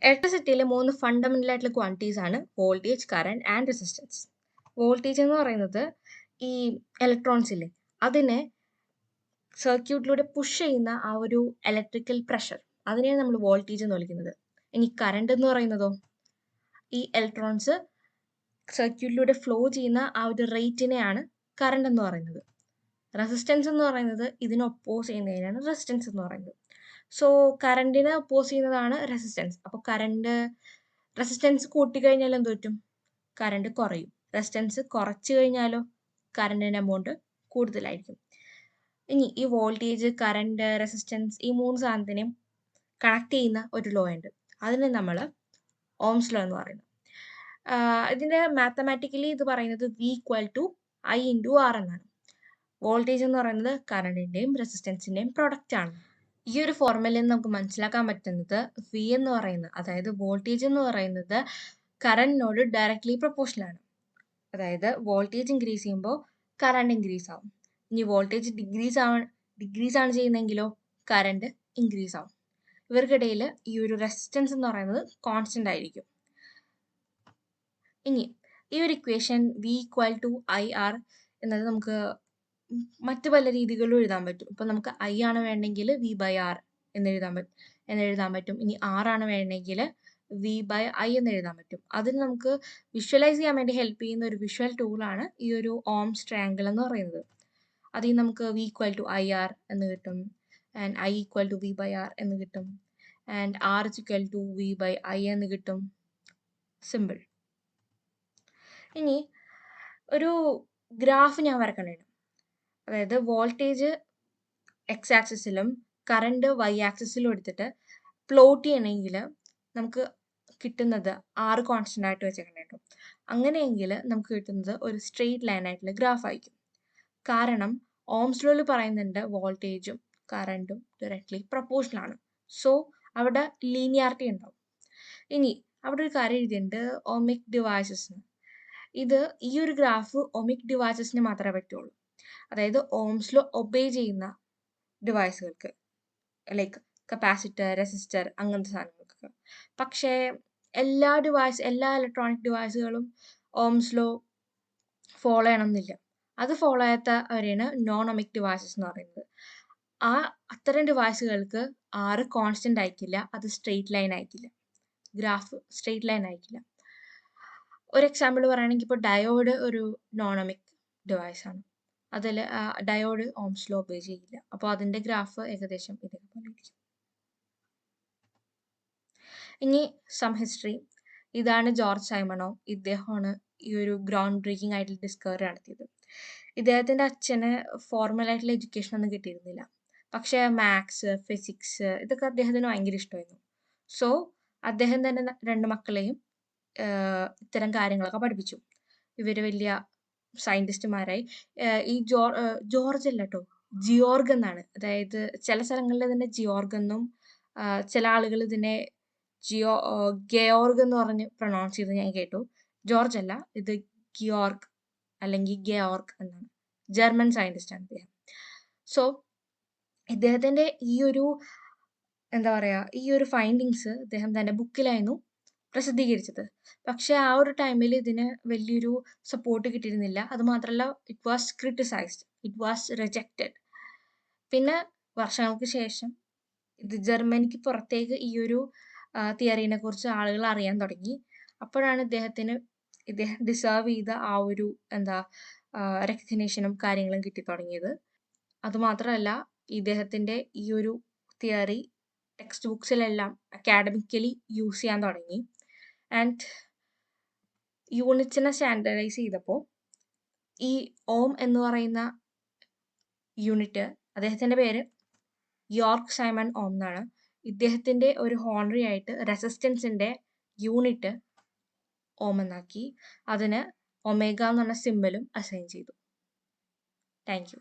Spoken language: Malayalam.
ഇലക്ട്രിസിറ്റിയിലെ 3 ഫണ്ടമെന്റൽ ആയിട്ടുള്ള ക്വാണ്ടിറ്റീസ് ആണ് voltage, current and resistance. Voltage എന്ന് പറയുന്നത് ഈ ഇലക്ട്രോൺസ് ഇല്ലേ അതിനെ സർക്യൂട്ടിലൂടെ പുഷ് ചെയ്യുന്ന ആ ഒരു ഇലക്ട്രിക്കൽ പ്രഷർ, അതിനെയാണ് നമ്മൾ വോൾട്ടേജ് എന്ന് വിളിക്കുന്നത്. ഇനി കറന്റ് എന്ന് പറയുന്നതോ ഈ ഇലക്ട്രോൺസ് സർക്യൂട്ടിലൂടെ ഫ്ലോ ചെയ്യുന്ന ആ ഒരു റേറ്റിനെയാണ് കറന്റ് എന്ന് പറയുന്നത്. റെസിസ്റ്റൻസ് എന്ന് പറയുന്നത് ഇതിനെ ഒപ്പോസ് ചെയ്യുന്നതിനാണ് റെസിസ്റ്റൻസ് എന്ന് പറയുന്നത്. സോ കറന്റിനെ ഒപ്പോസ് ചെയ്യുന്നതാണ് റെസിസ്റ്റൻസ്. അപ്പോൾ റെസിസ്റ്റൻസ് കൂട്ടിക്കഴിഞ്ഞാൽ എന്ത് പറ്റും? കറന്റ് കുറയും. റെസിസ്റ്റൻസ് കുറച്ച് കഴിഞ്ഞാലോ കറന്റിന്റെ എമൗണ്ട് കൂടുതലായിരിക്കും. ഇനി ഈ വോൾട്ടേജ്, കറന്റ്, റെസിസ്റ്റൻസ് ഈ 3 സാധനത്തിനെയും കണക്ട് ചെയ്യുന്ന ഒരു ലോ ഉണ്ട്. അതിനെ നമ്മൾ ഓംസ് ലോ എന്ന് പറയുന്നത്. ഇതിന്റെ മാത്തമാറ്റിക്കലി ഇത് പറയുന്നത് V=I/R എന്നാണ്. വോൾട്ടേജ് എന്ന് പറയുന്നത് കറണ്ടിന്റെയും റെസിസ്റ്റൻസിന്റെയും പ്രൊഡക്റ്റ് ആണ്. ഈ ഒരു ഫോർമുലയിൽ നിന്ന് നമുക്ക് മനസ്സിലാക്കാൻ പറ്റുന്നത് V എന്ന് പറയുന്നത്, അതായത് വോൾട്ടേജ് എന്ന് പറയുന്നത് കറന്റിനോട് ഡയറക്ട്ലി പ്രൊപ്പോർഷണൽ ആണ്. അതായത് വോൾട്ടേജ് ഇൻക്രീസ് ചെയ്യുമ്പോൾ കറന്റ് ഇൻക്രീസ് ആവും. ഇനി വോൾട്ടേജ് ഡിക്രീസ് ആണ് ചെയ്യുന്നതെങ്കിലോ കറന്റ് ഇൻക്രീസ് ആവും. ഇവർക്കിടയിൽ ഈ ഒരു റെസിസ്റ്റൻസ് എന്ന് പറയുന്നത് കോൺസ്റ്റന്റ് ആയിരിക്കും. ഇനി ഈ ഒരു ഇക്വേഷൻ V=IR എന്നത് നമുക്ക് മറ്റു പല രീതികളിലും എഴുതാൻ പറ്റും. ഇപ്പം നമുക്ക് I ആണ് വേണമെങ്കിൽ V/R എന്നെഴുതാൻ പറ്റും. ഇനി R ആണ് വേണമെങ്കിൽ V/I എന്ന് എഴുതാൻ പറ്റും. അതിന് നമുക്ക് വിഷ്വലൈസ് ചെയ്യാൻ വേണ്ടി ഹെൽപ്പ് ചെയ്യുന്ന ഒരു വിഷ്വൽ ടൂളാണ് ഈ ഒരു ഓംസ് ട്രയാങ്കിൾ എന്ന് പറയുന്നത്. അതിൽ നമുക്ക് V=IR എന്ന് കിട്ടും, ആൻഡ് I=V/R എന്ന് കിട്ടും, ആൻഡ് R=V/I എന്ന് കിട്ടും. സിമ്പിൾ. ഇനി ഒരു ഗ്രാഫ് ഞാൻ വരക്കണേണ്. അതായത് വോൾട്ടേജ് എക്സ് ആക്സിസിലും കറണ്ട് വൈ ആക്സിസിലും എടുത്തിട്ട് പ്ലോട്ട് ചെയ്യണമെങ്കിൽ നമുക്ക് കിട്ടുന്നത് 6 കോൺസ്റ്റന്റ് ആയിട്ട് വെച്ചേക്കണം. അങ്ങനെയെങ്കിൽ നമുക്ക് കിട്ടുന്നത് ഒരു സ്ട്രെയിറ്റ് ലൈൻ ആയിട്ടുള്ള ഗ്രാഫ് ആയിരിക്കും. കാരണം ഓംസ് ലോയിൽ പറയുന്നുണ്ട് വോൾട്ടേജും കറണ്ടും ഡയറക്ട്ലി പ്രൊപ്പോർഷണൽ ആണ്. സോ അവിടെ ലീനിയാരിറ്റി ഉണ്ടാവും. ഇനി അവിടെ ഒരു കാര്യം എഴുതിയിട്ടുണ്ട്, ഓമിക് ഡിവൈസസ്. ഇത് ഈ ഒരു ഗ്രാഫ് ഓമിക് ഡിവൈസസിന് മാത്രമേ പറ്റുള്ളൂ. അതായത് ഓംസ് ലോ ഒബേ ചെയ്യുന്ന ഡിവൈസുകൾക്ക്, ലൈക്ക് കപ്പാസിറ്റർ, റെസിസ്റ്റർ അങ്ങനത്തെ സാധനങ്ങൾക്ക്. പക്ഷേ എല്ലാ ഇലക്ട്രോണിക് ഡിവൈസുകളും ഓംസ് ലോ ഫോളോ ചെയ്യണമെന്നില്ല. അത് ഫോളോ ചെയ്യാത്തവരെയാണ് നോൺ ഒമിക് ഡിവൈസസ് എന്ന് പറയുന്നത്. അത്തരം ഡിവൈസുകൾക്ക് 6 കോൺസ്റ്റന്റ് ആയിരിക്കില്ല, അത് സ്ട്രെയിറ്റ് ലൈൻ ആയിരിക്കില്ല, ഗ്രാഫ് സ്ട്രെയിറ്റ് ലൈൻ ആയിരിക്കില്ല. ഒരു എക്സാമ്പിൾ പറയുകയാണെങ്കിൽ ഇപ്പോൾ ഡയോഡ് ഒരു നോൺ ഒമിക് ഡിവൈസ് ആണ്. അതിൽ ഡയോഡ് ഓംസ് ലോ ഒബേ ചെയ്യില്ല. അപ്പോൾ അതിന്റെ ഗ്രാഫ് ഏകദേശം ഇതേപോലെ ഇരിക്കും. ഇനി സം ഹിസ്റ്ററി. ഇതാണ് ജോർജ് സൈമണോവ്. ഇദ്ദേഹമാണ് ഈ ഒരു ഗ്രൗണ്ട് ബ്രേക്കിംഗ് ആയിട്ടുള്ള ഡിസ്കവറി നടത്തിയത്. ഇദ്ദേഹത്തിന്റെ അച്ഛന് ഫോർമൽ ആയിട്ടുള്ള എഡ്യൂക്കേഷൻ ഒന്നും കിട്ടിയിരുന്നില്ല. പക്ഷേ മാത്സ്, ഫിസിക്സ് ഇതൊക്കെ അദ്ദേഹത്തിന് ഭയങ്കര ഇഷ്ടമായിരുന്നു. സോ അദ്ദേഹം തന്നെ 2 മക്കളെയും ഇത്തരം കാര്യങ്ങളൊക്കെ പഠിപ്പിച്ചു. ഇവര് വലിയ സയന്റിസ്റ്റുമാരായി. ഈ ജോർജ് അല്ല കേട്ടോ, ജിയോർഗ് എന്നാണ്. അതായത് ചില സ്ഥലങ്ങളിൽ ഇതിനെ ജിയോർഗ് എന്നും ചില ആളുകൾ ഇതിനെ ഗെയോർഗ് എന്ന് പറഞ്ഞ് പ്രൊണൗൺസ് ചെയ്ത് ഞാൻ കേട്ടു. ജോർജ് അല്ല, ഇത് ഗിയോർഗ് അല്ലെങ്കിൽ ഗെയോർഗ് എന്നാണ്. ജർമ്മൻ സയന്റിസ്റ്റ് ആണ് ഇദ്ദേഹം. സോ ഇദ്ദേഹത്തിന്റെ ഈ ഒരു ഈ ഒരു ഫൈൻഡിങ്സ് ഇദ്ദേഹം തന്റെ ബുക്കിലായിരുന്നു പ്രസിദ്ധീകരിച്ചത്. പക്ഷെ ആ ഒരു ടൈമിൽ ഇതിന് വലിയൊരു സപ്പോർട്ട് കിട്ടിയിരുന്നില്ല. അതുമാത്രമല്ല, it was criticised, it was rejected. പിന്നെ വർഷങ്ങൾക്ക് ശേഷം ഇത് ജർമ്മനിക്ക് പുറത്തേക്ക് ഈ ഒരു തിയറീനെ കുറിച്ച് ആളുകൾ അറിയാൻ തുടങ്ങി. അപ്പോഴാണ് ഇദ്ദേഹം ഡിസേർവ് ചെയ്ത ആ ഒരു റെക്കഗ്നേഷനും കാര്യങ്ങളും കിട്ടി തുടങ്ങിയത്. അതുമാത്രമല്ല, ഇദ്ദേഹത്തിന്റെ ഈ ഒരു തിയറി ടെക്സ്റ്റ് ബുക്സിലെല്ലാം അക്കാഡമിക്കലി യൂസ് ചെയ്യാൻ തുടങ്ങി. ആൻഡ് യൂണിറ്റ്സിനെ സ്റ്റാൻഡർഡൈസ് ചെയ്തപ്പോൾ ഈ ഓം എന്ന് പറയുന്ന യൂണിറ്റ്, അദ്ദേഹത്തിന്റെ പേര് യോർക്ക് സൈമൺ ഓം എന്നാണ്. ഇദ്ദേഹത്തിന്റെ ഒരു ഹോണറി ആയിട്ട് റെസിസ്റ്റൻസിന്റെ യൂണിറ്റ് ഓം എന്നാക്കി. അതിന് ഒമേഗ എന്ന് പറഞ്ഞ സിമ്പലും അസൈൻ ചെയ്തു. Thank you.